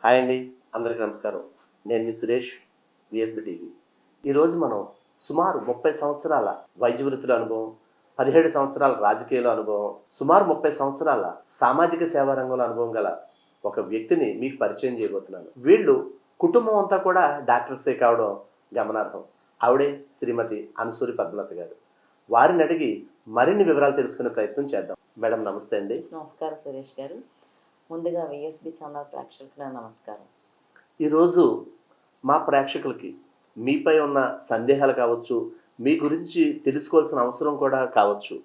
Hi అండి, అందరికీ నమస్కారం. నేను మీ సురేష్, విఎస్బి టీవీ. ఈరోజు మనం సుమారు 30 సంవత్సరాల వైద్య వృత్తుల అనుభవం, 17 సంవత్సరాల రాజకీయాల అనుభవం, సుమారు 30 సంవత్సరాల సామాజిక సేవా రంగంలో అనుభవం గల ఒక వ్యక్తిని మీకు పరిచయం చేయబోతున్నాను. వీళ్ళు కుటుంబం అంతా కూడా డాక్టర్సే కావడం గమనార్హం. ఆవిడే శ్రీమతి అనసూరి పద్మలత గారు. వారిని అడిగి మరిన్ని వివరాలు తెలుసుకునే ప్రయత్నం చేద్దాం. మేడం నమస్తే అండి. నమస్కారం సురేష్ గారు. ముందుగా విఎస్బి ఛానల్ ప్రేక్షకులకు నమస్కారం. ఈరోజు మా ప్రేక్షకులకి మీపై ఉన్న సందేహాలు కావచ్చు, మీ గురించి తెలుసుకోవాల్సిన అవసరం కూడా కావచ్చు,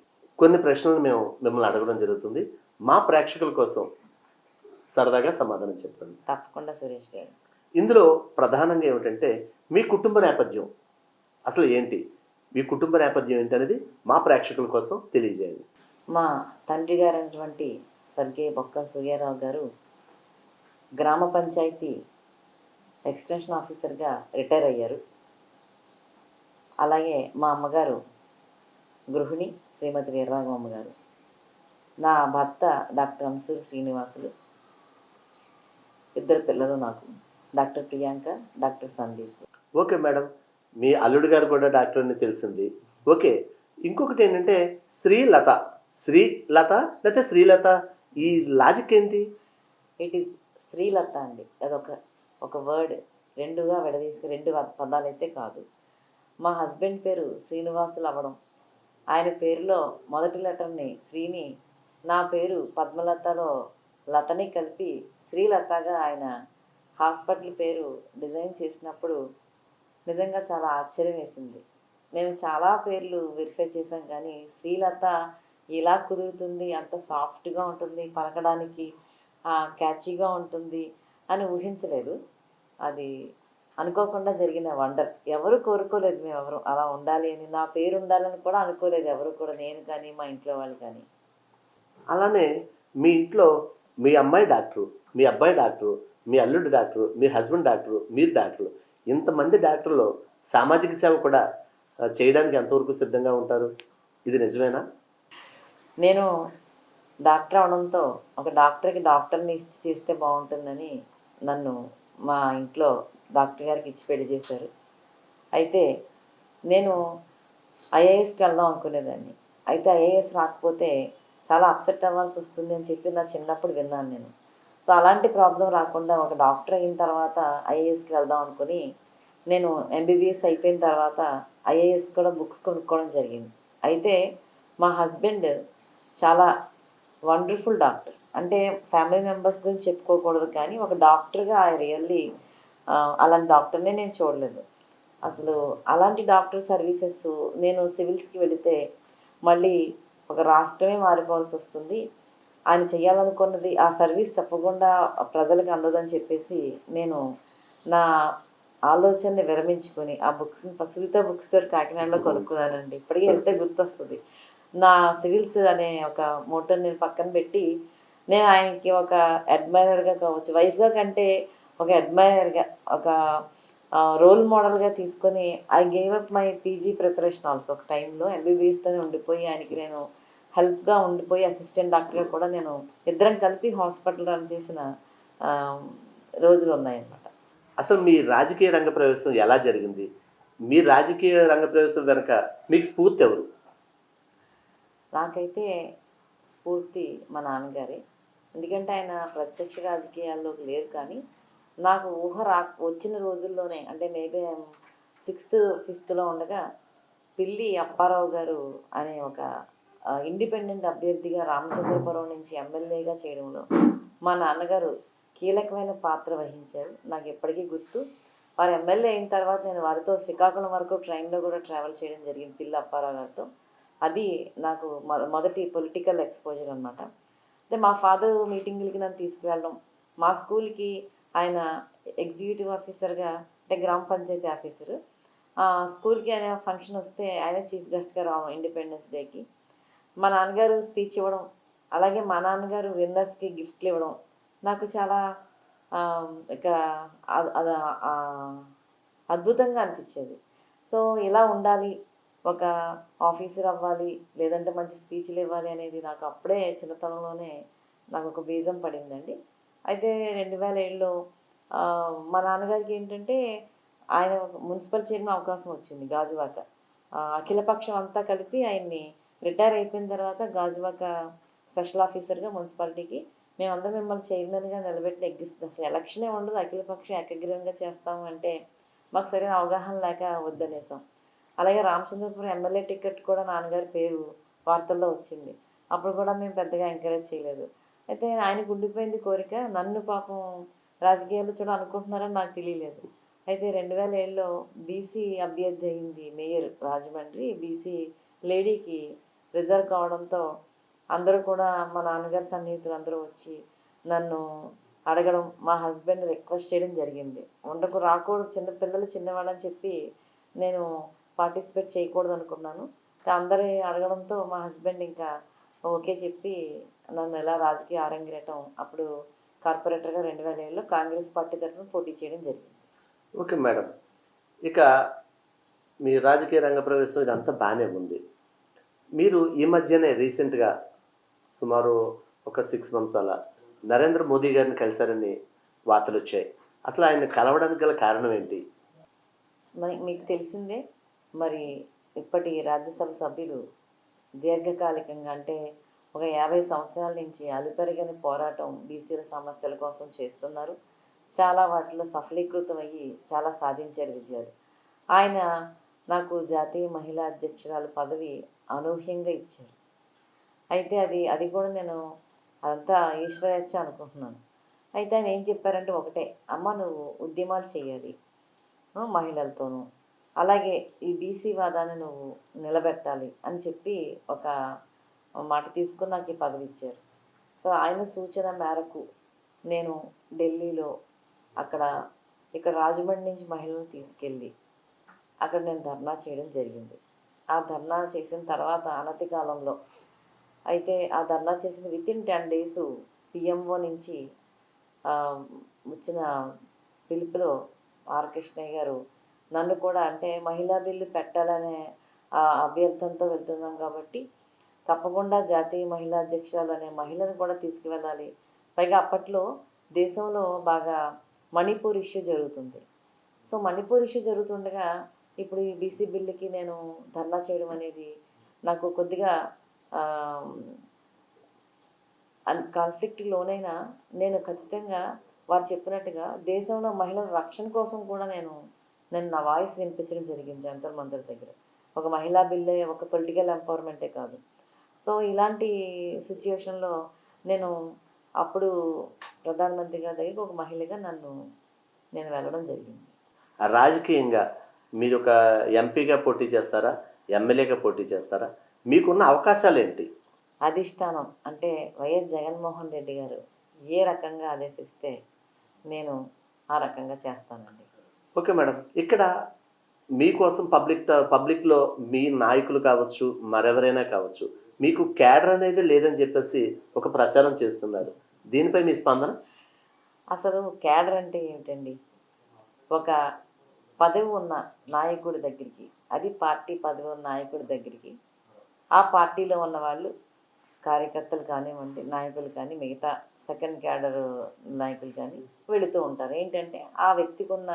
కొన్ని ప్రశ్నలు మేము మిమ్మల్ని అడగడం జరుగుతుంది. మా ప్రేక్షకుల కోసం సరదాగా సమాధానం చెప్పండి. తప్పకుండా సురేష్ గారు. ఇందులో ప్రధానంగా ఏమిటంటే మీ కుటుంబ నేపథ్యం అసలు ఏంటి, మీ కుటుంబ నేపథ్యం ఏంటనేది మా ప్రేక్షకుల కోసం తెలియజేయండి. మా తండ్రి గారైనటువంటి స్వర్గీయ బొక్క సూర్యారావు గారు గ్రామ పంచాయతీ ఎక్స్టెన్షన్ ఆఫీసర్గా రిటైర్ అయ్యారు. అలాగే మా అమ్మగారు గృహిణి శ్రీమతి వీరరాఘవమ్మ గారు. నా భర్త డాక్టర్ అనసూరి శ్రీనివాసులు. ఇద్దరు పిల్లలు నాకు, doctor Priyanka, doctor Sandeep. Okay madam, మీ అల్లుడు గారు కూడా డాక్టర్ అని తెలిసింది. ఓకే, ఇంకొకటి ఏంటంటే శ్రీలత లేకపోతే శ్రీలత, ఈ లాజిక్ ఏంటి? ఇట్ ఈస్ శ్రీలత అండి. అదొక వర్డ్, రెండుగా విడదీసి రెండు పదాలు అయితే కాదు. మా హస్బెండ్ పేరు శ్రీనివాసులు అవ్వడం, ఆయన పేరులో మొదటి లెటర్ని శ్రీని, నా పేరు పద్మలతలో లతని కలిపి శ్రీలతగా ఆయన హాస్పిటల్ పేరు డిజైన్ చేసినప్పుడు నిజంగా చాలా ఆశ్చర్యం వేసింది. మేము చాలా పేర్లు వెరిఫై చేసాం, కానీ శ్రీలత ఇలా కుదురుతుంది, అంత సాఫ్ట్గా ఉంటుంది, పలకడానికి క్యాచీగా ఉంటుంది అని ఊహించలేదు. అది అనుకోకుండా జరిగిన వండర్. ఎవరు కోరుకోలేదు, మేము ఎవరు అలా ఉండాలి అని, నా పేరు ఉండాలని కూడా అనుకోలేదు ఎవరు కూడా, నేను కానీ మా ఇంట్లో వాళ్ళు కానీ. అలానే మీ ఇంట్లో మీ అమ్మాయి డాక్టరు, మీ అబ్బాయి డాక్టరు, మీ అల్లుడు డాక్టరు, మీ హస్బెండ్ డాక్టరు, మీరు డాక్టరు, ఇంతమంది డాక్టర్లు సామాజిక సేవ కూడా చేయడానికి ఎంతవరకు సిద్ధంగా ఉంటారు? ఇది నిజమేనా? నేను డాక్టర్ అవడంతో ఒక డాక్టర్ని ఇచ్చి చేస్తే బాగుంటుందని నన్ను మా ఇంట్లో డాక్టర్ గారికి ఇచ్చి పెళ్లి చేశారు. అయితే నేను ఐఏఎస్కి వెళ్దాం అనుకునేదాన్ని. అయితే ఐఏఎస్ రాకపోతే చాలా అప్సెట్ అవ్వాల్సి వస్తుంది అని చెప్పి నా చిన్నప్పుడు విన్నాను నేను. సో అలాంటి ప్రాబ్లం రాకుండా ఒక డాక్టర్ అయిన తర్వాత ఐఏఎస్కి వెళ్దాం అనుకుని నేను ఎంబీబీఎస్ అయిపోయిన తర్వాత ఐఏఎస్ కూడా బుక్స్ కొనుక్కోవడం జరిగింది. అయితే మా హస్బెండ్ చాలా వండర్ఫుల్ డాక్టర్. అంటే ఫ్యామిలీ మెంబర్స్ గురించి చెప్పుకోకూడదు, కానీ ఒక డాక్టర్గా ఐ రియల్లీ అలాంటి డాక్టర్నే నేను చూడలేదు అసలు. అలాంటి డాక్టర్ సర్వీసెస్ నేను సివిల్స్కి వెళితే మళ్ళీ ఒక రాష్ట్రమే మారిపోవాల్సి వస్తుంది. ఆయన చేయాలనుకున్నది ఆ సర్వీస్ తప్పకుండా ప్రజలకు అందదని చెప్పేసి నేను నా ఆలోచనని విరమించుకొని ఆ బుక్స్ని సునీత బుక్ స్టోర్ కాకినాడలో కొనుక్కున్నానండి. ఇప్పటికీ వెళ్తే గుర్తొస్తుంది. నా సివిల్స్ అనే ఒక మోటోని నేను పక్కన పెట్టి నేను ఆయనకి ఒక అడ్మైరర్గా కావచ్చు, వైఫ్గా కంటే ఒక అడ్మైరర్గా, ఒక రోల్ మోడల్గా తీసుకొని I gave up my PG preparation also. ఒక టైంలో ఎంబీబీఎస్తోనే ఉండిపోయి ఆయనకి నేను హెల్ప్గా ఉండిపోయి అసిస్టెంట్ డాక్టర్గా కూడా నేను ఇద్దరం కలిపి హాస్పిటల్ రన్ చేసిన రోజులు ఉన్నాయన్నమాట. అసలు మీ రాజకీయ రంగ ప్రవేశం ఎలా జరిగింది? మీ రాజకీయ రంగ ప్రవేశం వెనక మీకు స్ఫూర్తి ఎవరు? నాకైతే స్ఫూర్తి మా నాన్నగారే. ఎందుకంటే ఆయన ప్రత్యక్ష రాజకీయాల్లోకి లేరు, కానీ నాకు ఊహ వచ్చిన రోజుల్లోనే, అంటే మేబీ 6th 5th ఉండగా పిల్లి అప్పారావు గారు అనే ఒక ఇండిపెండెంట్ అభ్యర్థిగా రామచంద్రపురం నుంచి ఎమ్మెల్యేగా చేయడంలో మా నాన్నగారు కీలకమైన పాత్ర వహించారు. నాకు ఎప్పటికీ గుర్తు. వారు ఎమ్మెల్యే అయిన తర్వాత నేను వారితో శ్రీకాకుళం వరకు ట్రైన్లో కూడా ట్రావెల్ చేయడం జరిగింది పిల్లి అప్పారావు గారితో. అది నాకు మొదటి పొలిటికల్ ఎక్స్పోజర్ అనమాట. అయితే మా ఫాదర్ మీటింగులకి నన్ను తీసుకువెళ్ళడం, మా స్కూల్కి ఆయన ఎగ్జిక్యూటివ్ ఆఫీసర్గా, అంటే గ్రామ పంచాయతీ ఆఫీసరు, స్కూల్కి ఆయన ఫంక్షన్ వస్తే ఆయన చీఫ్ గెస్ట్గా రావడం ఇండిపెండెన్స్ డేకి, మా నాన్నగారు స్పీచ్ ఇవ్వడం, అలాగే మా నాన్నగారు విన్నర్స్కి గిఫ్ట్లు ఇవ్వడం నాకు చాలా ఇక అద్భుతంగా అనిపించేది. సో ఇలా ఉండాలి, ఒక ఆఫీసర్ అవ్వాలి, లేదంటే మంచి స్పీచ్లు ఇవ్వాలి అనేది నాకు అప్పుడే చిన్నతనంలోనే నాకు ఒక బీజం పడిందండి. అయితే 2007లో మా నాన్నగారికి ఏంటంటే ఆయన మున్సిపల్ చైర్మన్ అవకాశం వచ్చింది గాజువాక. అఖిలపక్షం అంతా కలిపి ఆయన్ని రిటైర్ అయిపోయిన తర్వాత గాజువాక స్పెషల్ ఆఫీసర్గా మున్సిపాలిటీకి మేమందరం మిమ్మల్ని చైర్మన్గా నిలబెట్టి ఎగ్గిస్తాం, అసలు ఎలక్షనే ఉండదు, అఖిలపక్షం ఏకగ్రీవంగా చేస్తాము అంటే మాకు సరైన అవగాహన లేక వద్దనేసాం. అలాగే రామచంద్రపురం ఎమ్మెల్యే టికెట్ కూడా నాన్నగారి పేరు వార్తల్లో వచ్చింది. అప్పుడు కూడా మేము పెద్దగా ఎంకరేజ్ చేయలేదు. అయితే ఆయనకు ఉండిపోయింది కోరిక, నన్ను పాపం రాజకీయాల్లో చూడ అనుకుంటున్నారని నాకు తెలియలేదు. అయితే 2007లో బీసీ అభ్యర్థి అయింది మేయర్ రాజమండ్రి, బీసీ లేడీకి రిజర్వ్ కావడంతో అందరూ కూడా మా నాన్నగారి సన్నిహితులు అందరూ వచ్చి నన్ను అడగడం, మా హస్బెండ్ రిక్వెస్ట్ చేయడం జరిగింది. ఉండకు రాకూడదు, చిన్నపిల్లలు చిన్నవాళ్ళని చెప్పి నేను పార్టిసిపేట్ చేయకూడదు అనుకున్నాను. అందరూ అడగడంతో మా హస్బెండ్ ఇంకా ఓకే చెప్పి నన్ను ఎలా రాజకీయ ఆరంగేయటం, అప్పుడు కార్పొరేటర్గా 2007లో కాంగ్రెస్ పార్టీ తరఫున పోటీ చేయడం జరిగింది. ఓకే మేడం, ఇక మీ రాజకీయ రంగ ప్రవేశం ఇదంతా బాగానే ఉంది. మీరు ఈ మధ్యనే రీసెంట్గా సుమారు ఒక 6 months అలా నరేంద్ర మోదీ గారిని కలిశారని వార్తలు వచ్చాయి. అసలు ఆయన కలవడానికి గల కారణం ఏంటి? మరి మీకు తెలిసిందే, మరి ఇప్పటి రాజ్యసభ సభ్యులు దీర్ఘకాలికంగా అంటే ఒక 50 సంవత్సరాల నుంచి అలుపెరగని పోరాటం బీసీల సమస్యల కోసం చేస్తున్నారు. చాలా వాటిలో సఫలీకృతం అయ్యి చాలా సాధించారు విజయాలు. ఆయన నాకు జాతీయ మహిళా అధ్యక్షురాలు పదవి అనూహ్యంగా ఇచ్చారు. అయితే అది కూడా నేను అదంతా ఈశ్వరేచ్ఛ అనుకుంటున్నాను. అయితే ఆయన ఏం చెప్పారంటే ఒకటే, అమ్మ నువ్వు ఉద్యమాలు చేయాలి మహిళలతోనూ, అలాగే ఈ బీసీ వాదాన్ని నువ్వు నిలబెట్టాలి అని చెప్పి ఒక మాట తీసుకుని నాకు ఈ పదవి ఇచ్చారు. సో ఆయన సూచన మేరకు నేను ఢిల్లీలో ఇక్కడ రాజమండ్రి నుంచి మహిళలను తీసుకెళ్ళి అక్కడ నేను ధర్నా చేయడం జరిగింది. ఆ ధర్నా చేసిన తర్వాత అనతి కాలంలో, అయితే ఆ ధర్నా చేసిన వితిన్ 10 days పిఎంఓ నుంచి వచ్చిన పిలుపులో ఆర్ కృష్ణయ్య గారు నన్ను కూడా, అంటే మహిళా బిల్లు పెట్టాలనే అభ్యర్థనతో వెళ్తున్నాం కాబట్టి తప్పకుండా జాతీయ మహిళా అధ్యక్షురాలు అనే మహిళను కూడా తీసుకువెళ్ళాలి. పైగా అప్పట్లో దేశంలో బాగా మణిపూర్ ఇష్యూ జరుగుతుంది. సో మణిపూర్ ఇష్యూ జరుగుతుండగా ఇప్పుడు ఈ బీసీ బిల్లుకి నేను ధర్నా చేయడం అనేది నాకు కొద్దిగా కాన్ఫ్లిక్ట్ లోనైనా నేను ఖచ్చితంగా వారు చెప్పినట్టుగా దేశంలో మహిళల రక్షణ కోసం కూడా నేను నా వాయిస్ వినిపించడం జరిగింది జంతర్ మంతర్ దగ్గర. ఒక మహిళా బిల్లే ఒక పొలిటికల్ ఎంపవర్మెంటే కాదు. సో ఇలాంటి సిచ్యువేషన్లో నేను అప్పుడు ప్రధానమంత్రి గారి దగ్గరికి ఒక మహిళగా నేను వెళ్ళడం జరిగింది. రాజకీయంగా మీరు ఒక ఎంపీగా పోటీ చేస్తారా, ఎమ్మెల్యేగా పోటీ చేస్తారా? మీకున్న అవకాశాలు ఏంటి? అధిష్టానం అంటే వైఎస్ జగన్మోహన్ రెడ్డి గారు ఏ రకంగా ఆదేశిస్తే నేను ఆ రకంగా చేస్తానండి. ఓకే మేడం, ఇక్కడ మీకోసం పబ్లిక్లో మీ నాయకులు కావచ్చు, మరెవరైనా కావచ్చు, మీకు క్యాడర్ అనేది లేదని చెప్పేసి ఒక ప్రచారం చేస్తున్నారు. దీనిపై మీ స్పందన? అసలు క్యాడర్ అంటే ఏమిటండి? ఒక పదవి ఉన్న నాయకుడి దగ్గరికి, అది పార్టీ పదవి ఉన్న నాయకుడి దగ్గరికి ఆ పార్టీలో ఉన్న వాళ్ళు కార్యకర్తలు కానివ్వండి, నాయకులు కానీ, మిగతా సెకండ్ క్యాడర్ నాయకులు కానీ వెళుతూ ఉంటారు. ఏంటంటే ఆ వ్యక్తికి ఉన్న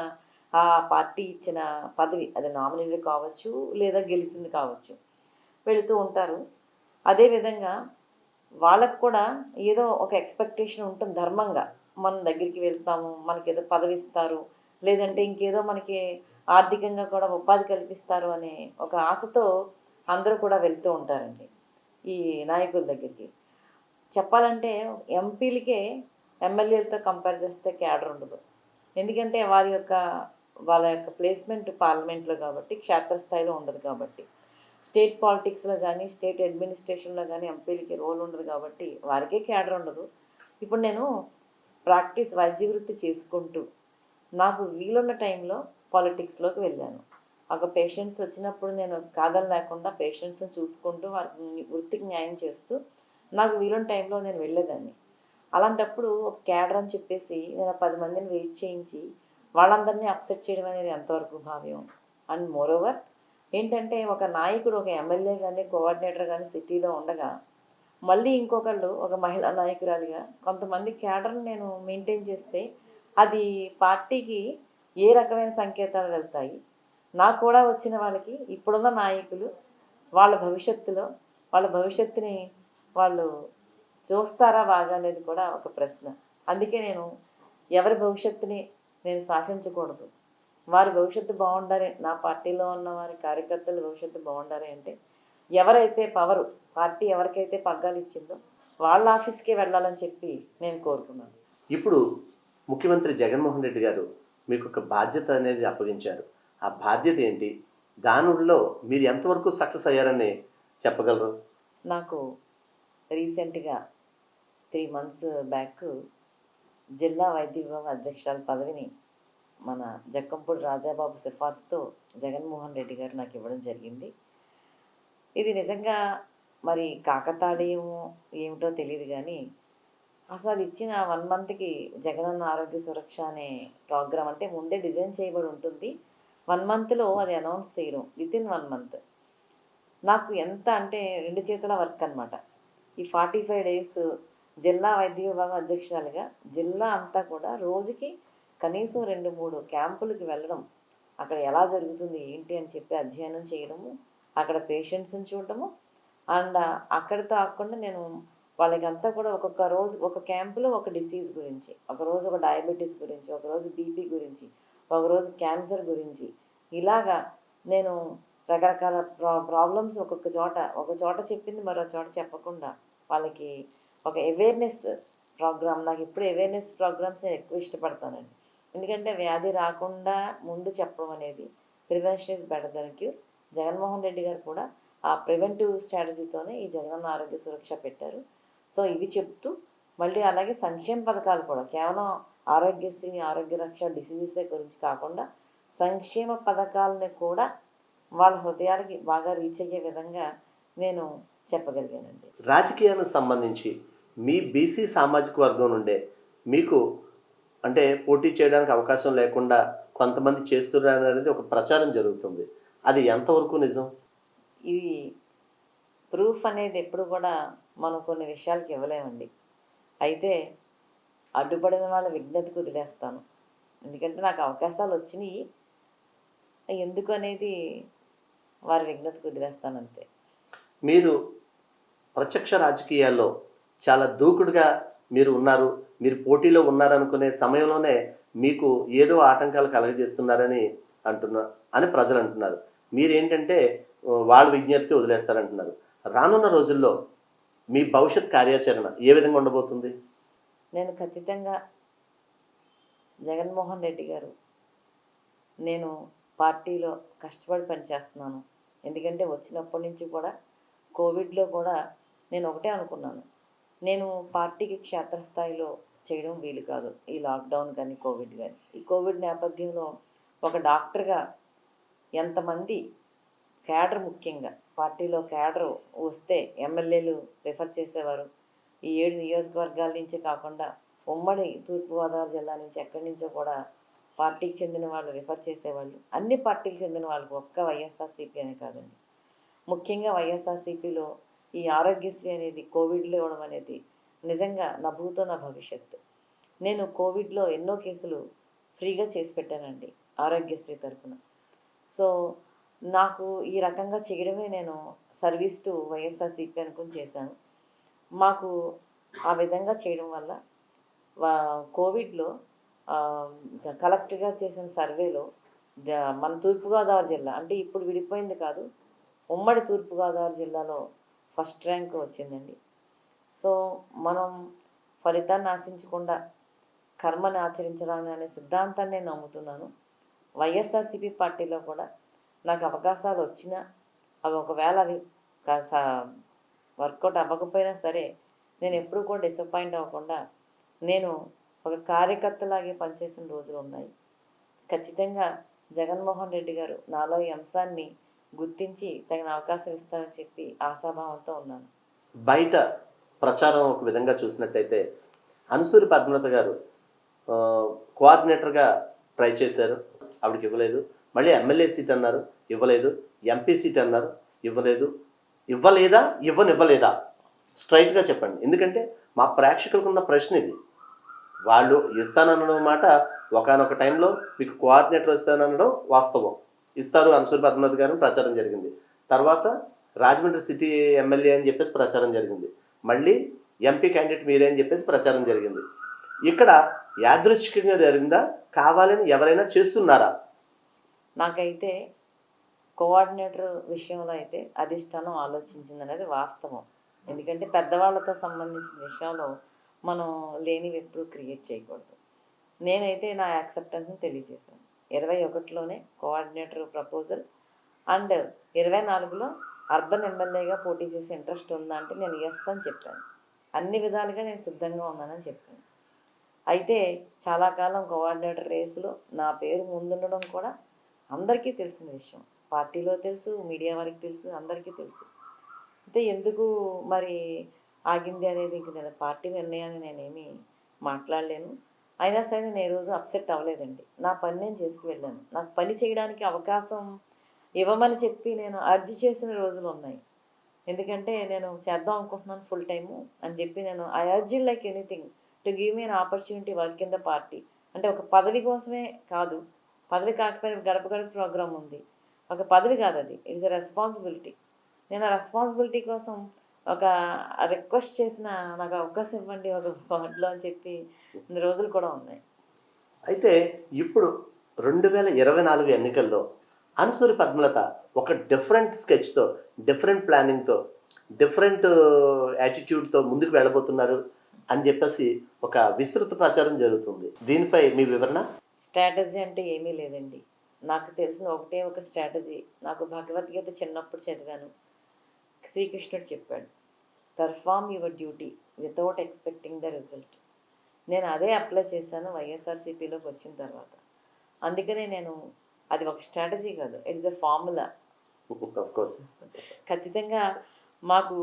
ఆ పార్టీ ఇచ్చిన పదవి, అది నామినేటెడ్ కావచ్చు లేదా గెలిచింది కావచ్చు, వెళుతూ ఉంటారు. అదేవిధంగా వాళ్ళకు కూడా ఏదో ఒక ఎక్స్పెక్టేషన్ ఉంటుంది, ధర్మంగా మన దగ్గరికి వెళ్తాము, మనకి ఏదో పదవి ఇస్తారు, లేదంటే ఇంకేదో మనకి ఆర్థికంగా కూడా ఉపాధి కల్పిస్తారు అనే ఒక ఆశతో అందరూ కూడా వెళ్తూ ఉంటారండి ఈ నాయకుల దగ్గరికి. చెప్పాలంటే ఎంపీలకే ఎమ్మెల్యేలతో కంపేర్ చేస్తే క్యాడర్ ఉండదు. ఎందుకంటే వాళ్ళ యొక్క ప్లేస్మెంట్ పార్లమెంట్లో కాబట్టి, క్షేత్రస్థాయిలో ఉండదు కాబట్టి, స్టేట్ పాలిటిక్స్లో కానీ స్టేట్ అడ్మినిస్ట్రేషన్లో కానీ ఎంపీలకి రోల్ ఉండదు కాబట్టి వారికే క్యాడర్ ఉండదు. ఇప్పుడు నేను వైద్య వృత్తి చేసుకుంటూ నాకు వీలున్న టైంలో పాలిటిక్స్లోకి వెళ్ళాను. ఒక పేషెంట్స్ వచ్చినప్పుడు నేను కాదని లేకుండా పేషెంట్స్ని చూసుకుంటూ వారికి వృత్తికి న్యాయం చేస్తూ నాకు వీలున్న టైంలో నేను వెళ్ళేదాన్ని. అలాంటప్పుడు ఒక క్యాడర్ అని చెప్పేసి నేను 10 మందిని వెయిట్ చేయించి వాళ్ళందరినీ అప్సెట్ చేయడం అనేది ఎంతవరకు భావ్యం? అండ్ మోరోవర్ ఏంటంటే ఒక నాయకుడు, ఒక ఎమ్మెల్యే కానీ కోఆర్డినేటర్ కానీ సిటీలో ఉండగా మళ్ళీ ఇంకొకళ్ళు ఒక మహిళా నాయకురాలిగా కొంతమంది క్యాడర్ని నేను మెయింటైన్ చేస్తే అది పార్టీకి ఏ రకమైన సంకేతాలు వెళ్తాయి, నాకు కూడా వచ్చిన వాళ్ళకి ఇప్పుడున్న నాయకులు వాళ్ళ భవిష్యత్తులో వాళ్ళ భవిష్యత్తుని వాళ్ళు చూస్తారా బాగా అనేది కూడా ఒక ప్రశ్న. అందుకే నేను ఎవరి భవిష్యత్తుని నేను శాసించకూడదు. వారి భవిష్యత్తు బాగుండాలి, నా పార్టీలో ఉన్న వారి కార్యకర్తల భవిష్యత్తు బాగుండాలి అంటే ఎవరైతే పవరు పార్టీ ఎవరికైతే పగ్గాలు ఇచ్చిందో వాళ్ళ ఆఫీస్కే వెళ్ళాలని చెప్పి నేను కోరుకున్నాను. ఇప్పుడు ముఖ్యమంత్రి జగన్మోహన్ రెడ్డి గారు మీకు ఒక బాధ్యత అనేది అప్పగించారు. ఆ బాధ్యత ఏంటి? దానిలో మీరు ఎంతవరకు సక్సెస్ అయ్యారని చెప్పగలరు? నాకు రీసెంట్గా 3 months బ్యాక్ జిల్లా వైద్య విభాగం అధ్యక్షురాల పదవిని మన జక్కంపూడి రాజాబాబు సిఫార్సుతో జగన్మోహన్ రెడ్డి గారు నాకు ఇవ్వడం జరిగింది. ఇది నిజంగా మరి కాకతాళీయమో ఏమిటో తెలియదు కానీ అసలు అది ఇచ్చిన 1 monthకి జగనన్న ఆరోగ్య సురక్ష అనే ప్రోగ్రామ్ అంటే ముందే డిజైన్ చేయబడి ఉంటుంది. 1 monthలో అది అనౌన్స్ చేయడం వితిన్ 1 month నాకు ఎంత అంటే 2 చేతుల వర్క్ అనమాట. ఈ 45 days జిల్లా వైద్య విభాగం అధ్యక్షురాలుగా జిల్లా అంతా కూడా రోజుకి కనీసం 2-3 క్యాంపులకి వెళ్ళడం, అక్కడ ఎలా జరుగుతుంది ఏంటి అని చెప్పి అధ్యయనం చేయడము, అక్కడ పేషెంట్స్ని చూడటము, అండ్ అక్కడితో ఆకుండా నేను వాళ్ళకంతా కూడా ఒక్కొక్క రోజు ఒక క్యాంపులో ఒక డిసీజ్ గురించి, ఒకరోజు ఒక డయాబెటీస్ గురించి, ఒకరోజు బీపీ గురించి, ఒకరోజు క్యాన్సర్ గురించి, ఇలాగా నేను రకరకాల ప్రాబ్లమ్స్ ఒక చోట చెప్పింది మరో చోట చెప్పకుండా వాళ్ళకి ఒక అవేర్నెస్ ప్రోగ్రామ్. నాకు ఎప్పుడు అవేర్నెస్ ప్రోగ్రామ్స్ నేను ఎక్కువ ఇష్టపడతానండి. ఎందుకంటే వ్యాధి రాకుండా ముందు చెప్పడం అనేది prevention is better than cure. Jaganmohan Reddy గారు కూడా ఆ ప్రివెంటివ్ స్ట్రాటజీతోనే ఈ జగనన్న ఆరోగ్య సురక్ష పెట్టారు. సో ఇవి చెప్తూ మళ్ళీ అలాగే సంక్షేమ పథకాలు కూడా కేవలం ఆరోగ్యశ్రీ ఆరోగ్య రక్ష డిసీజెస్ గురించి కాకుండా సంక్షేమ పథకాలని కూడా వాళ్ళ హృదయాలకి బాగా రీచ్ అయ్యే విధంగా నేను చెప్పగలిగానండి. రాజకీయాలకు సంబంధించి మీ బీసీ సామాజిక వర్గం నుండే మీకు అంటే పోటీ చేయడానికి అవకాశం లేకుండా కొంతమంది చేస్తున్నారు అనేది ఒక ప్రచారం జరుగుతుంది. అది ఎంతవరకు నిజం? ఇది ప్రూఫ్ అనేది ఎప్పుడు కూడా మనం కొన్ని విషయాలకి ఇవ్వలేమండి. అయితే అడ్డుపడిన వాళ్ళ విజ్ఞతకు వదిలేస్తాను. ఎందుకంటే నాకు అవకాశాలు వచ్చినాయి, ఎందుకు అనేది వారి విజ్ఞతకు వదిలేస్తాను అంతే. మీరు ప్రత్యక్ష రాజకీయాల్లో చాలా దూకుడుగా మీరు ఉన్నారు, మీరు పోటీలో ఉన్నారనుకునే సమయంలోనే మీకు ఏదో ఆటంకాలు కలగజేస్తున్నారని అని ప్రజలు అంటున్నారు. మీరేంటంటే వాళ్ళ విజ్ఞతకి వదిలేస్తారంటున్నారు. రానున్న రోజుల్లో మీ భవిష్యత్ కార్యాచరణ ఏ విధంగా ఉండబోతుంది? నేను ఖచ్చితంగా జగన్మోహన్ రెడ్డి గారు నేను పార్టీలో కష్టపడి పనిచేస్తున్నాను. ఎందుకంటే వచ్చినప్పటి నుంచి కూడా కోవిడ్లో కూడా నేను ఒకటే అనుకున్నాను, నేను పార్టీకి క్షేత్రస్థాయిలో చేయడం వీలు కాదు. ఈ లాక్డౌన్ కానీ కోవిడ్ కానీ, ఈ కోవిడ్ నేపథ్యంలో ఒక డాక్టర్గా ఎంతమంది క్యాడర్, ముఖ్యంగా పార్టీలో క్యాడర్ వస్తే ఎమ్మెల్యేలు రిఫర్ చేసేవారు. ఈ 7 నియోజకవర్గాల నుంచే కాకుండా ఉమ్మడి తూర్పుగోదావరి జిల్లా నుంచి ఎక్కడి నుంచో కూడా పార్టీకి చెందిన వాళ్ళు రిఫర్ చేసేవాళ్ళు. అన్ని పార్టీకి చెందిన వాళ్ళకు, ఒక్క వైఎస్ఆర్సీపీ అనే కాదండి. ముఖ్యంగా వైఎస్ఆర్సీపీలో ఈ ఆరోగ్యశ్రీ అనేది కోవిడ్లో ఇవ్వడం అనేది నిజంగా నా భూతో నా భవిష్యత్తు. నేను కోవిడ్లో ఎన్నో కేసులు ఫ్రీగా చేసి పెట్టానండి ఆరోగ్యశ్రీ తరఫున. సో నాకు ఈ రకంగా చేయడమే నేను సర్వీస్ టు వైఎస్ఆర్సీపీ అనుకుని చేశాను. మాకు ఆ విధంగా చేయడం వల్ల కోవిడ్లో కలెక్టర్గా చేసిన సర్వేలో మన తూర్పుగోదావరి జిల్లా అంటే ఇప్పుడు విడిపోయింది కాదు, ఉమ్మడి తూర్పుగోదావరి జిల్లాలో ఫస్ట్ ర్యాంక్ వచ్చిందండి. సో మనం ఫలితాన్ని ఆశించకుండా కర్మని ఆచరించడానికి అనే సిద్ధాంతాన్ని నేను నమ్ముతున్నాను. వైఎస్ఆర్సీపీ పార్టీలో కూడా నాకు అవకాశాలు వచ్చినా అవి ఒకవేళ అవి వర్కౌట్ అవ్వకపోయినా సరే నేను ఎప్పుడూ కూడా డిసప్పాయింట్ అవ్వకుండా నేను ఒక కార్యకర్తలాగే పనిచేసిన రోజులు ఉన్నాయి. ఖచ్చితంగా జగన్మోహన్ రెడ్డి గారు నాలో ఈ అంశాన్ని గుర్తించి తగిన అవకాశం ఇస్తారని చెప్పి ఆశాభావంతో ఉన్నాను. బయట ప్రచారం ఒక విధంగా చూసినట్టయితే అనసూరి పద్మనాథ గారు కోఆర్డినేటర్గా ట్రై చేశారు, ఆవిడకి ఇవ్వలేదు. మళ్ళీ ఎమ్మెల్యే సీట్ అన్నారు, ఇవ్వలేదు. ఎంపీ సీట్ అన్నారు, ఇవ్వలేదు. ఇవ్వలేదా? స్ట్రైట్గా చెప్పండి. ఎందుకంటే మా ప్రేక్షకులకు ఉన్న ప్రశ్న ఇది. వాళ్ళు ఇస్తాననడం మాట ఒకానొక టైంలో మీకు కోఆర్డినేటర్ ఇస్తాననడం వాస్తవం. ఇస్తారు అనసూయ పద్మనాథ్ గారు ప్రచారం జరిగింది. తర్వాత రాజమండ్రి సిటీ ఎమ్మెల్యే అని చెప్పేసి ప్రచారం జరిగింది. మళ్ళీ ఎంపీ క్యాండిడేట్ మీరే అని చెప్పేసి ప్రచారం జరిగింది. ఇక్కడ యాదృచ్ఛికంగా జరిగిందా? కావాలని ఎవరైనా చేస్తున్నారా? నాకైతే కోఆర్డినేటర్ విషయంలో అయితే అధిష్టానం ఆలోచించింది అనేది వాస్తవం. ఎందుకంటే పెద్దవాళ్ళతో సంబంధించిన విషయంలో మనం లేనివి ఎప్పుడు క్రియేట్ చేయకూడదు. నేనైతే నా యాక్సెప్టెన్స్ని తెలియజేశాను. 21లోనే కోఆర్డినేటర్ ప్రపోజల్ అండ్ 24లో అర్బన్ ఎమ్మెల్యేగా పోటీ చేసే ఇంట్రెస్ట్ ఉందా అంటే నేను ఎస్ అని చెప్పాను. అన్ని విధాలుగా నేను సిద్ధంగా ఉన్నానని చెప్పాను. అయితే చాలా కాలం కోఆర్డినేటర్ రేసులో నా పేరు ముందుండడం కూడా అందరికీ తెలిసిన విషయం. పార్టీలో తెలుసు, మీడియా వారికి తెలుసు, అందరికీ తెలుసు. అయితే ఎందుకు మరి ఆగింది అనేది ఇంక నేను పార్టీ నిర్ణయాన్ని నేనేమి మాట్లాడలేను. అయినా సరే నేను ఏ రోజు అప్సెట్ అవ్వలేదండి. నా పని నేను చేసుకు వెళ్ళాను. నాకు పని చేయడానికి అవకాశం ఇవ్వమని చెప్పి నేను అర్జీ చేసిన రోజులు ఉన్నాయి. ఎందుకంటే నేను చేద్దాం అనుకుంటున్నాను ఫుల్ టైము అని చెప్పి నేను ఐ అర్జీ like anything to give me an opportunity work in the party. అంటే ఒక పదవి కోసమే కాదు, పదవి కాకపోయినా గడప గడప ప్రోగ్రామ్ ఉంది. ఒక పదవి కాదు, అది ఇట్స్ ఎ రెస్పాన్సిబిలిటీ. నేను ఆ రెస్పాన్సిబిలిటీ కోసం ఒక రిక్వెస్ట్ చేసిన నాకు అవకాశం ఇవ్వండి ఒక వార్డులో అని చెప్పి రోజులు కూడా ఉన్నాయి. అయితే ఇప్పుడు 2024 ఎన్నికల్లో అనసూయ పద్మలత ఒక డిఫరెంట్ స్కెచ్తో, డిఫరెంట్ ప్లానింగ్తో, డిఫరెంట్ యాటిట్యూడ్తో ముందుకు వెళ్ళబోతున్నారు అని చెప్పేసి ఒక విస్తృత ప్రచారం జరుగుతుంది. దీనిపై మీ వివరణ? స్ట్రాటజీ అంటే ఏమీ లేదండి. నాకు తెలిసిన ఒకటే ఒక స్ట్రాటజీ. నాకు భగవద్గీత చిన్నప్పుడు చదివాను. శ్రీకృష్ణుడు చెప్పాడు, perform your duty without expecting the result. నేను అదే అప్లై చేశాను వైఎస్ఆర్సీపీలోకి వచ్చిన తర్వాత. అందుకనే నేను అది ఒక స్ట్రాటజీ కాదు, ఇట్స్ ఎ ఫార్ములా. ఖచ్చితంగా మాకు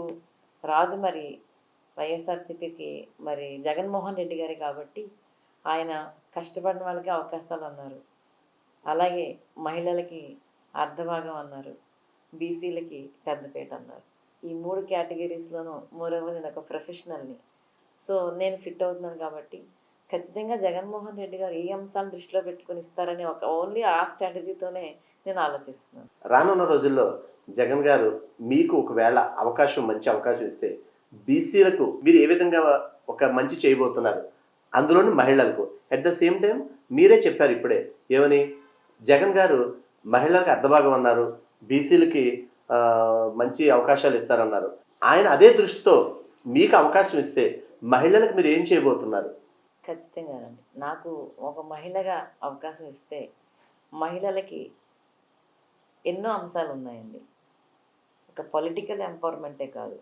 రాజు మరి వైఎస్ఆర్సీపీకి మరి జగన్మోహన్ రెడ్డి గారి కాబట్టి ఆయన కష్టపడిన వాళ్ళకి అవకాశాలు అన్నారు. అలాగే మహిళలకి అర్ధభాగం అన్నారు, బీసీలకి పెద్దపేట అన్నారు. ఈ 3 కేటగిరీస్లోనూ మోరోవర్ నేను ఒక ప్రొఫెషనల్ని. సో నేను ఫిట్ అవుతున్నాను కాబట్టి ఖచ్చితంగా జగన్మోహన్ రెడ్డి గారు ఏ అంశాలను దృష్టిలో పెట్టుకుని ఇస్తారని ఒక ఓన్లీ ఆ స్ట్రాటజీతోనే నేను ఆలోచిస్తున్నాను. రానున్న రోజుల్లో జగన్ గారు మీకు ఒకవేళ మంచి అవకాశం ఇస్తే బీసీలకు మీరు ఏ విధంగా ఒక మంచి చేయబోతున్నారు, అందులోని మహిళలకు? అట్ ద సేమ్ టైం మీరే చెప్పారు ఇప్పుడే ఏమని, జగన్ గారు మహిళలకు అర్ధభాగం అన్నారు, బీసీలకి మంచి అవకాశాలు ఇస్తారన్నారు. ఆయన అదే దృష్టితో మీకు అవకాశం ఇస్తే మహిళలకు మీరు ఏం చేయబోతున్నారు? ఖచ్చితంగానండి. నాకు ఒక మహిళగా అవకాశం ఇస్తే మహిళలకి ఎన్నో అంశాలు ఉన్నాయండి. ఒక పొలిటికల్ ఎంపవర్మెంటే కాదు,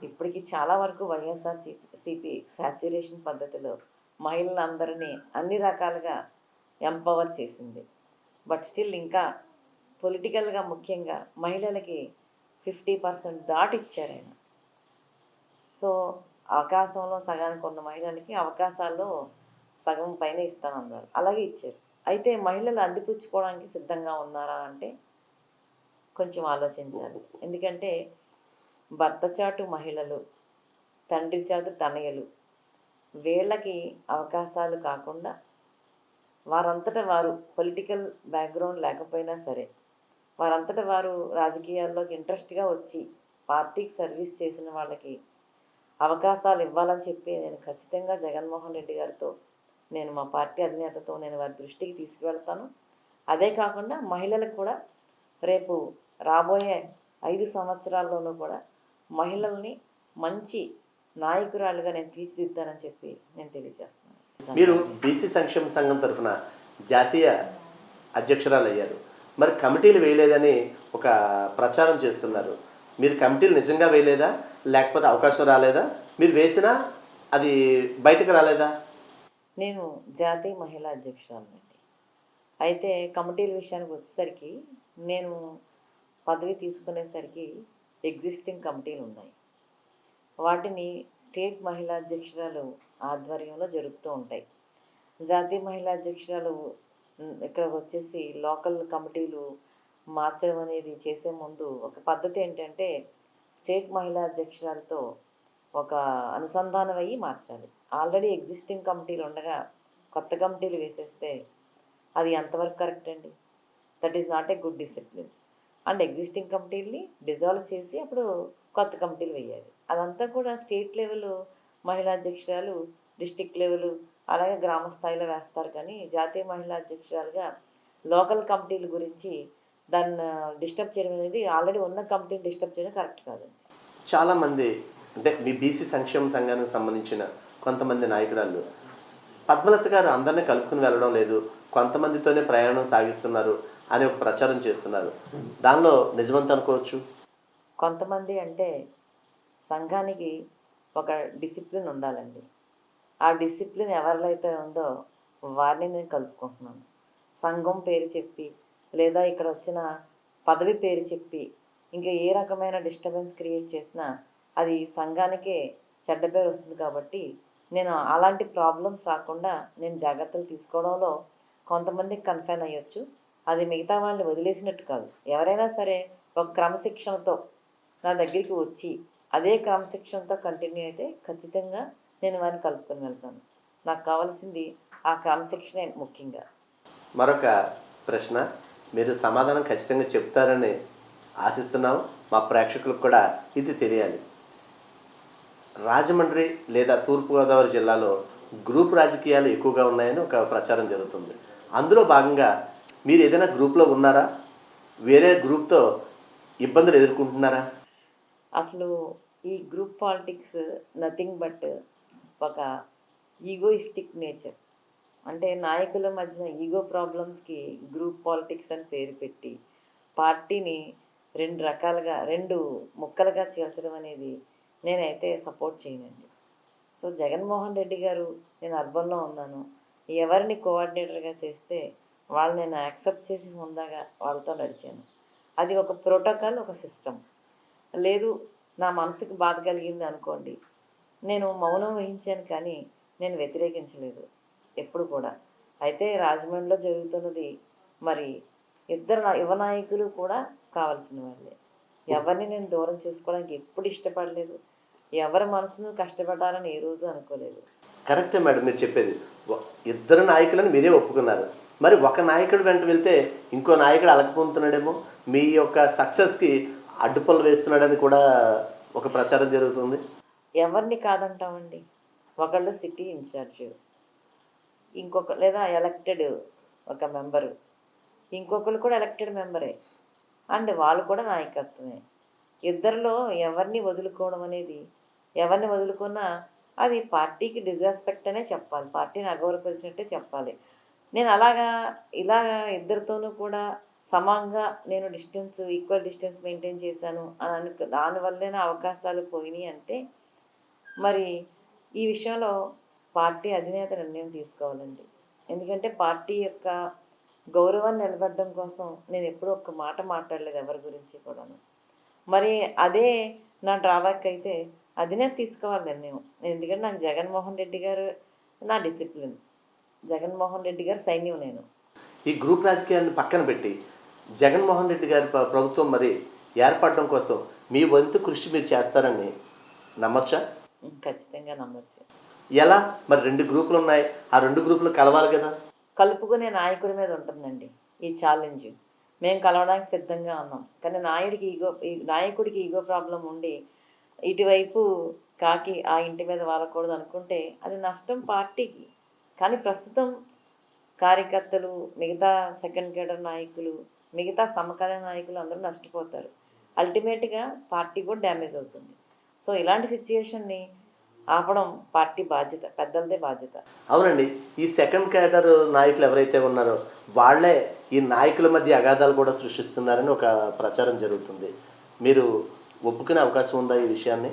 ఇప్పటికి చాలా వరకు వైఎస్ఆర్సీపీ సాచ్యురేషన్ పద్ధతిలో మహిళలందరినీ అన్ని రకాలుగా ఎంపవర్ చేసింది. బట్ స్టిల్ ఇంకా పొలిటికల్గా ముఖ్యంగా మహిళలకి 50% దాటిచ్చారు ఆయన. సో అవకాశంలో సగానికి ఉన్న మహిళలకి అవకాశాల్లో సగం పైన ఇస్తానన్నారు, అలాగే ఇచ్చారు. అయితే మహిళలు అందిపుచ్చుకోవడానికి సిద్ధంగా ఉన్నారా అంటే కొంచెం ఆలోచించాలి. ఎందుకంటే భర్త చాటు మహిళలు, తండ్రి చాటు తనయలు, వీళ్ళకి అవకాశాలు కాకుండా వారంతటా వారు పొలిటికల్ బ్యాక్గ్రౌండ్ లేకపోయినా సరే వారంతటా వారు రాజకీయాల్లోకి ఇంట్రెస్ట్గా వచ్చి పార్టీకి సర్వీస్ చేసిన వాళ్ళకి అవకాశాలు ఇవ్వాలని చెప్పి నేను ఖచ్చితంగా జగన్మోహన్ రెడ్డి గారితో, నేను మా పార్టీ అధినేతతో నేను వారి దృష్టికి తీసుకువెళ్తాను. అదే కాకుండా మహిళలకు కూడా రేపు రాబోయే 5 సంవత్సరాల్లోనూ కూడా మహిళల్ని మంచి నాయకురాలుగా నేను తీర్చిదిద్దానని చెప్పి నేను తెలియజేస్తున్నాను. మీరు బీసీ సంక్షేమ సంఘం తరఫున జాతీయ అధ్యక్షురాలు అయ్యారు. మరి కమిటీలు వేయలేదని ఒక ప్రచారం చేస్తున్నారు. మీరు కమిటీలు నిజంగా వేయలేదా, లేకపోతే అవకాశం రాలేదా? మీరు వేసినా అది బయటకు రాలేదా? నేను జాతీయ మహిళా అధ్యక్షురాలండి. అయితే కమిటీల విషయానికి వచ్చేసరికి నేను పదవి తీసుకునేసరికి ఎగ్జిస్టింగ్ కమిటీలు ఉన్నాయి. వాటిని స్టేట్ మహిళా అధ్యక్షురాలు ఆధ్వర్యంలో జరుగుతూ ఉంటాయి. జాతీయ మహిళా అధ్యక్షురాలు ఇక్కడ వచ్చేసి లోకల్ కమిటీలు మార్చడం అనేది చేసే ముందు ఒక పద్ధతి ఏంటంటే స్టేట్ మహిళా అధ్యక్షురాలతో ఒక అనుసంధానం అయ్యి మార్చాలి. ఆల్రెడీ ఎగ్జిస్టింగ్ కమిటీలు ఉండగా కొత్త కమిటీలు వేసేస్తే అది ఎంతవరకు కరెక్ట్ అండి? That is not a good discipline. And existing కమిటీల్ని డిజాల్వ్ చేసి అప్పుడు కొత్త కమిటీలు వేయాలి. అదంతా కూడా స్టేట్ లెవెల్ మహిళా అధ్యక్షురాలు, డిస్టిక్ లెవెల్, అలాగే గ్రామ స్థాయిలో వేస్తారు. కానీ జాతీయ మహిళా అధ్యక్షురాలుగా లోకల్ కమిటీల గురించి దాన్ని డిస్టర్బ్ చేయడం అనేది, ఆల్రెడీ ఉన్న కమిటీని డిస్టర్బ్ చేయడం కరెక్ట్ కాదండి. చాలామంది అంటే మీ బీసీ సంక్షేమ సంఘానికి సంబంధించిన కొంతమంది నాయకురాళ్ళు పద్మలత గారు అందరినీ కలుపుకుని వెళ్ళడం లేదు, కొంతమందితోనే ప్రయాణం సాగిస్తున్నారు అని ఒక ప్రచారం చేస్తున్నారు. దానిలో నిజమంత అనుకోవచ్చు? కొంతమంది అంటే సంఘానికి ఒక డిసిప్లిన్ ఉండాలండి. ఆ డిసిప్లిన్ ఎవరిలో అయితే ఉందో వారిని నేను కలుపుకుంటున్నాను. సంఘం పేరు చెప్పి లేదా ఇక్కడ వచ్చిన పదవి పేరు చెప్పి ఇంకా ఏ రకమైన డిస్టర్బెన్స్ క్రియేట్ చేసినా అది సంఘానికే చెడ్డ పేరు వస్తుంది. కాబట్టి నేను అలాంటి ప్రాబ్లమ్స్ రాకుండా నేను జాగ్రత్తలు తీసుకోవడంలో కొంతమందికి కన్ఫైన్ అయ్యొచ్చు. అది మిగతా వాళ్ళని వదిలేసినట్టు కాదు. ఎవరైనా సరే ఒక క్రమశిక్షణతో నా దగ్గరికి వచ్చి అదే క్రమశిక్షణతో కంటిన్యూ అయితే ఖచ్చితంగా నేను వారిని కలుపుకొని వెళ్తాను. నాకు కావాల్సింది ఆ క్రమశిక్షణే ముఖ్యంగా. మరొక ప్రశ్న, మీరు సమాధానం ఖచ్చితంగా చెప్తారని ఆశిస్తున్నాం. మా ప్రేక్షకులకు కూడా ఇది తెలియాలి. రాజమండ్రి లేదా తూర్పుగోదావరి జిల్లాలో గ్రూప్ రాజకీయాలు ఎక్కువగా ఉన్నాయని ఒక ప్రచారం జరుగుతుంది. అందులో భాగంగా మీరు ఏదైనా గ్రూప్లో ఉన్నారా? వేరే గ్రూప్తో ఇబ్బందులు ఎదుర్కొంటున్నారా? అసలు ఈ గ్రూప్ పాలిటిక్స్ నథింగ్ బట్ ఒక ఈగోయిస్టిక్ నేచర్. అంటే నాయకుల మధ్యన ఈగో ప్రాబ్లమ్స్కి గ్రూప్ పాలిటిక్స్ అని పేరు పెట్టి పార్టీని రెండు ముక్కలుగా చీల్చడం అనేది నేనైతే సపోర్ట్ చేయనండి. సో జగన్మోహన్ రెడ్డి గారు, నేను అర్బన్లో ఉన్నాను, ఎవరిని కోఆర్డినేటర్గా చేస్తే వాళ్ళు నేను యాక్సెప్ట్ చేసి హుందాగా వాళ్ళతో నడిచాను. అది ఒక ప్రోటోకాల్, ఒక సిస్టమ్. లేదు నా మనసుకు బాధ కలిగింది అనుకోండి, నేను మౌనం వహించాను కానీ నేను వ్యతిరేకించలేదు ఎప్పుడు కూడా. అయితే రాజమండ్రిలో జరుగుతున్నది మరి ఇద్దరు యువ నాయకులు కూడా కావాల్సిన వాళ్ళే. ఎవరిని నేను దూరం చేసుకోవడానికి ఎప్పుడు ఇష్టపడలేదు, ఎవరి మనసును కష్టపడాలని ఏ రోజు అనుకోలేదు. కరెక్టే మేడం మీరు చెప్పేది. ఇద్దరు నాయకులను మీరే ఒప్పుకున్నారు. మరి ఒక నాయకుడు వెంట వెళ్తే ఇంకో నాయకుడు అలకపోతున్నాడేమో, మీ యొక్క సక్సెస్కి అడ్డుపనులు వేస్తున్నాడని కూడా ఒక ప్రచారం జరుగుతుంది. ఎవరిని కాదంటామండి. ఒకళ్ళు సిటీ ఇన్ఛార్జ్, ఇంకొక లేదా ఎలక్టెడ్ ఒక మెంబరు, ఇంకొకరు కూడా ఎలక్టెడ్ మెంబరే, అండ్ వాళ్ళు కూడా నాయకత్వమే. ఇద్దరిలో ఎవరిని వదులుకోవడం అనేది, ఎవరిని వదులుకున్నా అది పార్టీకి డిజాస్పెక్ట్ అనే చెప్పాలి, పార్టీని అగౌరవపరిచినట్టే చెప్పాలి. నేను ఇలాగా ఇద్దరితోనూ కూడా సమానంగా నేను ఈక్వల్ డిస్టెన్స్ మెయింటైన్ చేశాను అని దానివల్లనే అవకాశాలు పోయినాయి అంటే మరి ఈ విషయంలో పార్టీ అధినేత నిర్ణయం తీసుకోవాలండి. ఎందుకంటే పార్టీ యొక్క గౌరవాన్ని నిలబెట్టడం కోసం నేను ఎప్పుడూ ఒక్క మాట మాట్లాడలేదు ఎవరి గురించి కూడాను. మరి అదే నా డ్రాబ్యాక్ అయితే అధినేత తీసుకోవాలి నిర్ణయం. ఎందుకంటే నాకు జగన్మోహన్ రెడ్డి గారు నా డిసిప్లిన్, జగన్మోహన్ రెడ్డి గారు సైన్యం నేను. ఈ గ్రూప్ రాజకీయాన్ని పక్కన పెట్టి జగన్మోహన్ రెడ్డి గారి ప్రభుత్వం మరి ఏర్పడడం కోసం మీ వంతు కృషి మీరు చేస్తారని నమ్మచ్చా? ఖచ్చితంగా నమ్మచ్చు. ఎలా? మరి 2 గ్రూపులు ఉన్నాయి, ఆ 2 గ్రూపులు కలవాలి కదా. కలుపుకునే నాయకుడి మీద ఉంటుందండి ఈ ఛాలెంజ్. మేము కలవడానికి సిద్ధంగా ఉన్నాం, కానీ నాయకుడికి ఈగో ప్రాబ్లం ఉండి ఇటువైపు కాకి ఆ ఇంటి మీద వాలకూడదు అనుకుంటే అది నష్టం పార్టీకి. కానీ ప్రస్తుతం కార్యకర్తలు, మిగతా సెకండ్ కేడర్ నాయకులు, మిగతా సమకాలీన నాయకులు అందరూ నష్టపోతారు. అల్టిమేట్గా పార్టీ కూడా డ్యామేజ్ అవుతుంది. సో ఇలాంటి సిచ్యుయేషన్ని ఆపడం పార్టీ బాధ్యత, పెద్దలదే బాధ్యత. అవునండి. ఈ సెకండ్ కేడర్ నాయకులు ఎవరైతే ఉన్నారో వాళ్ళే ఈ నాయకుల మధ్య అగాధాలు కూడా సృష్టిస్తున్నారని ఒక ప్రచారం జరుగుతుంది. మీరు ఒప్పుకునే అవకాశం ఉందా ఈ విషయాన్ని?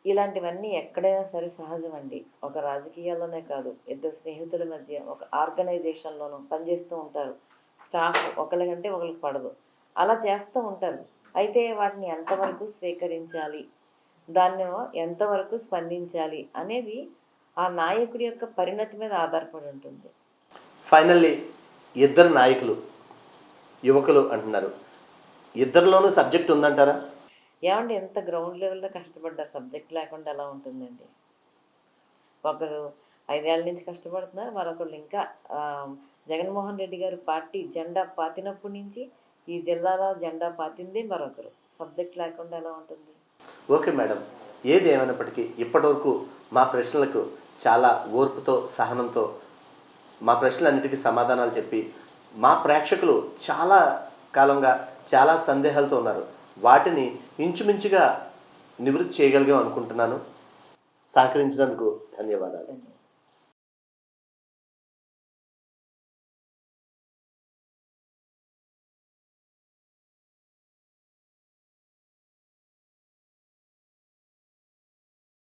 ఇలాంటివన్నీ ఎక్కడైనా సరే సహజం అండి. ఒక రాజకీయాల్లోనే కాదు, ఇద్దరు స్నేహితుల మధ్య ఒక ఆర్గనైజేషన్లోనూ పనిచేస్తూ ఉంటారు. స్టాఫ్ ఒకరికంటే ఒకరికి పడదు, అలా చేస్తూ ఉంటారు. అయితే వాటిని ఎంతవరకు స్వీకరించాలి, దాన్ని ఎంతవరకు స్పందించాలి అనేది ఆ నాయకుడి యొక్క పరిణతి మీద ఆధారపడి ఉంటుంది. ఫైనల్లీ ఇద్దరు నాయకులు యువకులు అంటున్నారు, ఇద్దరిలోనూ సబ్జెక్ట్ ఉందంటారా? ఏమంటే ఎంత గ్రౌండ్ లెవెల్లో కష్టపడ్డారు, సబ్జెక్ట్ లేకుండా ఎలా ఉంటుందండి? ఒకరు 5 ఏళ్ల నుంచి కష్టపడుతున్నారు, మరొకళ్ళు ఇంకా జగన్మోహన్ రెడ్డి గారు పార్టీ జెండా పాతినప్పటి నుంచి ఈ జిల్లాలో జెండా పాతింది మరొకరు. సబ్జెక్ట్ లేకుండా ఎలా ఉంటుంది? ఓకే మేడం, ఏది ఏమైనప్పటికీ ఇప్పటివరకు మా ప్రశ్నలకు చాలా ఓర్పుతో సహనంతో మా ప్రశ్నలన్నిటికీ సమాధానాలు చెప్పి మా ప్రేక్షకులు చాలా కాలంగా చాలా సందేహాలతో ఉన్నారు, వాటిని ఇంచుమించుగా నివృత్తి చేయగలిగాం అనుకుంటున్నాను. సహకరించినందుకు ధన్యవాదాలు. ధన్యవాదాలు.